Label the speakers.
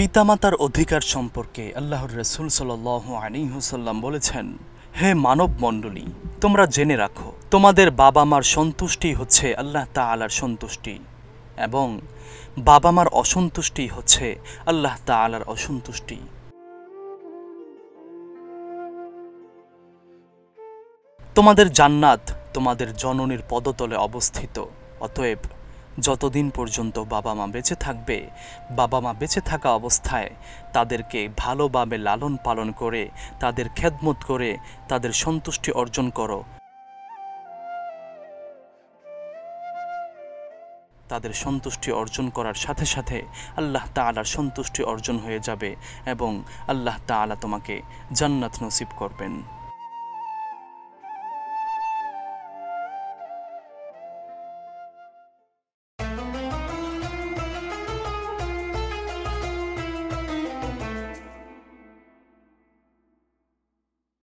Speaker 1: পিতামাতার অধিকার সম্পর্কে আল্লাহর রাসূল সাল্লাল্লাহু আলাইহি ওয়াসাল্লাম বলেছেন, হে মানব মণ্ডলী, তোমরা জেনে রাখো তোমাদের বাবা মার সন্তুষ্টি হচ্ছে আল্লাহ তাআলার সন্তুষ্টি এবং বাবা মার অসন্তুষ্টি হচ্ছে আল্লাহ তাআলার অসন্তুষ্টি। তোমাদের জান্নাত তোমাদের জননীর পদতলে অবস্থিত। অতএব যতদিন পর্যন্ত বাবা মা বেঁচে থাকবে, বাবা মা বেঁচে থাকা অবস্থায় তাদেরকে ভালোভাবে লালন পালন করে, তাদের খেদমত করে, তাদের সন্তুষ্টি অর্জন করো। তাদের সন্তুষ্টি অর্জন করার সাথে সাথে আল্লাহ তাআলার সন্তুষ্টি অর্জন হয়ে যাবে এবং আল্লাহ তাআলা তোমাকে জান্নাত নসিব করবেন।